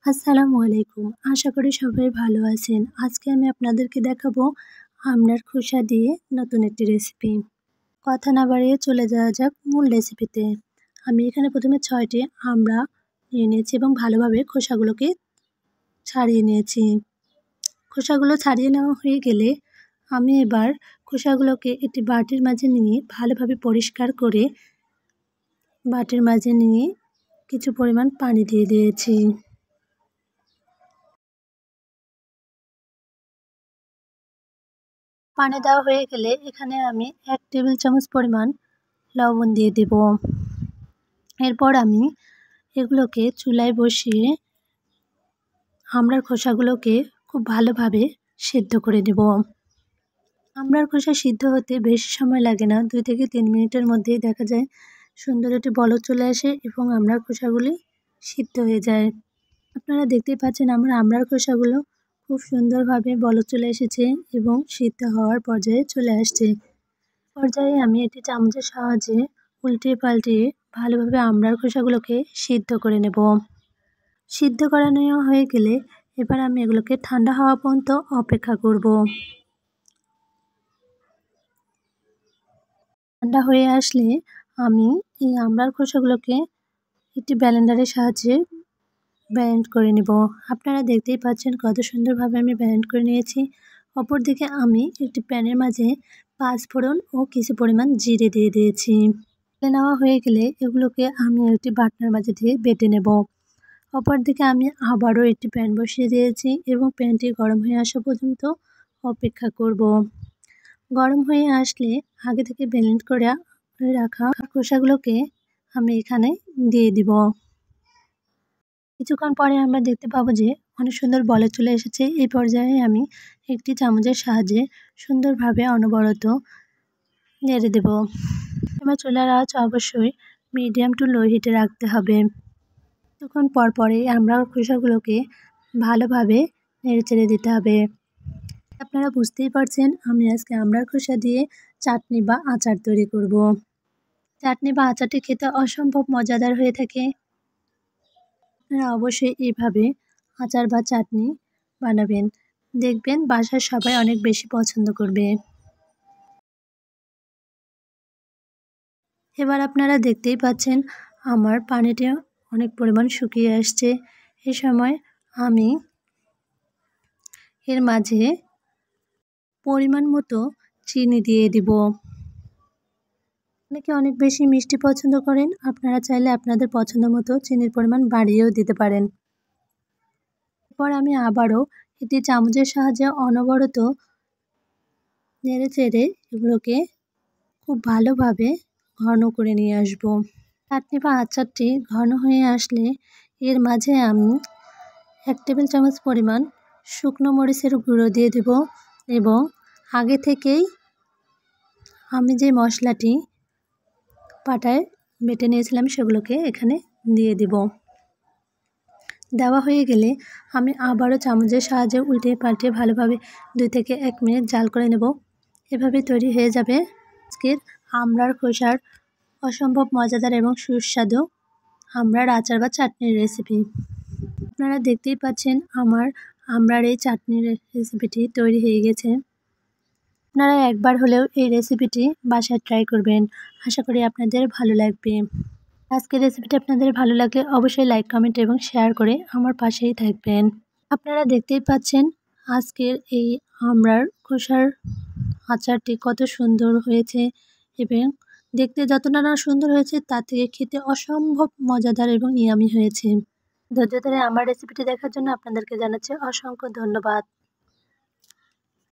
আসসালামু আলাইকুম। আশা করি সবাই ভালো আছেন। আজকে আমি আপনাদেরকে দেখাবো আমড়ার খোসা দিয়ে নতুন একটি রেসিপি। কথা না বাড়িয়ে চলে যাওয়া যাক মূল রেসিপিতে। আমি এখানে প্রথমে ৬টি আমড়া নিয়ে নিয়েছি এবং ভালোভাবে খোসাগুলোকে ছাড়িয়ে নিয়েছি। খোসাগুলো ছাড়িয়ে নেওয়া হয়ে গেলে আমি এবার খোসাগুলোকে একটি বাটির মাঝে নিয়ে ভালোভাবে পরিষ্কার করে বাটির মাঝে নিয়ে কিছু পরিমাণ পানি দিয়ে দিয়েছি। পানি দেওয়া হয়ে গেলে এখানে আমি ১ টেবিল চামচ পরিমাণ লবণ দিয়ে দেব। এরপর আমি এগুলোকে চুলায় বসিয়ে আমড়ার খোসাগুলোকে খুব ভালোভাবে সিদ্ধ করে নেব। আমড়ার খোসা সিদ্ধ হতে বেশি সময় লাগে না, ২ থেকে ৩ মিনিটের মধ্যেই দেখা যায় সুন্দর একটি বলক চলে আসে এবং আমড়ার খোসাগুলি সিদ্ধ হয়ে যায়। আপনারা দেখতেই পাচ্ছেন আমার আমড়ার খোসাগুলো খুব সুন্দরভাবে বলক চলে এসেছে এবং সিদ্ধ হওয়ার পর্যায়ে চলে আসছে। পর্যায়ে আমি একটি চামচের সাহায্যে উল্টিয়ে পাল্টিয়ে ভালোভাবে আমড়ার খোসাগুলোকে সিদ্ধ করে নেব। সিদ্ধ করা নেওয়া হয়ে গেলে এবার আমি এগুলোকে ঠান্ডা হওয়া পর্যন্ত অপেক্ষা করব। ঠান্ডা হয়ে আসলে আমি এই আমড়ার খোসাগুলোকে একটি ব্লেন্ডারের সাহায্যে ব্লেন্ড করে নেব। আপনারা দেখতেই পাচ্ছেন কত সুন্দরভাবে আমি ব্লেন্ড করে নিয়েছি। অপরদিকে আমি একটি প্যানের মাঝে ৫ ফোড়ন ও কিছু পরিমাণ জিরে দিয়ে দিয়েছি। নেওয়া হয়ে গেলে এগুলোকে আমি একটি বাটনার মাঝে দিয়ে বেটে নেব। অপরদিকে আমি আবারও একটি প্যান বসিয়ে দিয়েছি এবং প্যানটি গরম হয়ে আসা পর্যন্ত অপেক্ষা করব। গরম হয়ে আসলে আগে থেকে ব্লেন্ড করে রাখা খোসাগুলোকে আমি এখানে দিয়ে দিব। কিছুক্ষণ পরে আমরা দেখতে পাবো যে অনেক সুন্দর বলক চলে এসেছে। এই পর্যায়ে আমি একটি চামচের সাহায্যে সুন্দরভাবে অনবরত নেড়ে দেব। এবার চুলার আঁচ অবশ্যই মিডিয়াম টু লো হিটে রাখতে হবে। কিছুক্ষণ পরে আমরা খোসাগুলোকে ভালোভাবে নেড়েচেড়ে দিতে হবে। আপনারা বুঝতেই পারছেন আমি আজকে আমড়ার খোসা দিয়ে চাটনি বা আচার তৈরি করব। চাটনি বা আচারটি খেতে অসম্ভব মজাদার হয়ে থাকে। আপনারা অবশ্যই এইভাবে আচার বা চাটনি বানাবেন, দেখবেন বাসার সবাই অনেক বেশি পছন্দ করবে। এবার আপনারা দেখতেই পাচ্ছেন আমার পানিটা অনেক পরিমাণ শুকিয়ে আসছে। এই সময় আমি এর মাঝে পরিমাণ মতো চিনি দিয়ে দিব। অনেকে অনেক বেশি মিষ্টি পছন্দ করেন, আপনারা চাইলে আপনাদের পছন্দ মতো চিনির পরিমাণ বাড়িয়েও দিতে পারেন। এরপর আমি আবারও একটি চামচের সাহায্যে অনবরত নেড়েচেড়ে এগুলোকে খুব ভালোভাবে ঘন করে নিয়ে আসব। চাটনি বা আচারটি ঘন হয়ে আসলে এর মাঝে আমি ১ টেবিল চামচ পরিমাণ শুকনো মরিচের গুঁড়ো দিয়ে দেব এবং আগে থেকেই আমি যে মশলাটি পাটায় বেটে নিয়েছিলাম সেগুলোকে এখানে দিয়ে দেব। দেওয়া হয়ে গেলে আমি আবারও চামচের সাহায্যে উল্টিয়ে পাল্টিয়ে ভালোভাবে ২ থেকে ১ মিনিট জাল করে নেব। এভাবে তৈরি হয়ে যাবে আজকের আমড়ার খোসার অসম্ভব মজাদার এবং সুস্বাদু আমড়ার আচার বা চাটনির রেসিপি। আপনারা দেখতেই পাচ্ছেন আমার আমড়ার এই চাটনির রেসিপিটি তৈরি হয়ে গেছে। আপনারা একবার হলেও এই রেসিপিটি বাসায় ট্রাই করবেন। আশা করি আপনাদের ভালো লাগবে। আজকের রেসিপিটি আপনাদের ভালো লাগলে অবশ্যই লাইক, কমেন্ট এবং শেয়ার করে আমার পাশেই থাকবেন। আপনারা দেখতেই পাচ্ছেন আজকের এই আমড়ার খোসার আচারটি কত সুন্দর হয়েছে এবং দেখতে যতটা না সুন্দর হয়েছে তার থেকে খেতে অসম্ভব মজাদার এবং ইয়ামি হয়েছে। ধৈর্য ধরে আমার রেসিপিটি দেখার জন্য আপনাদেরকে জানাচ্ছি অসংখ্য ধন্যবাদ।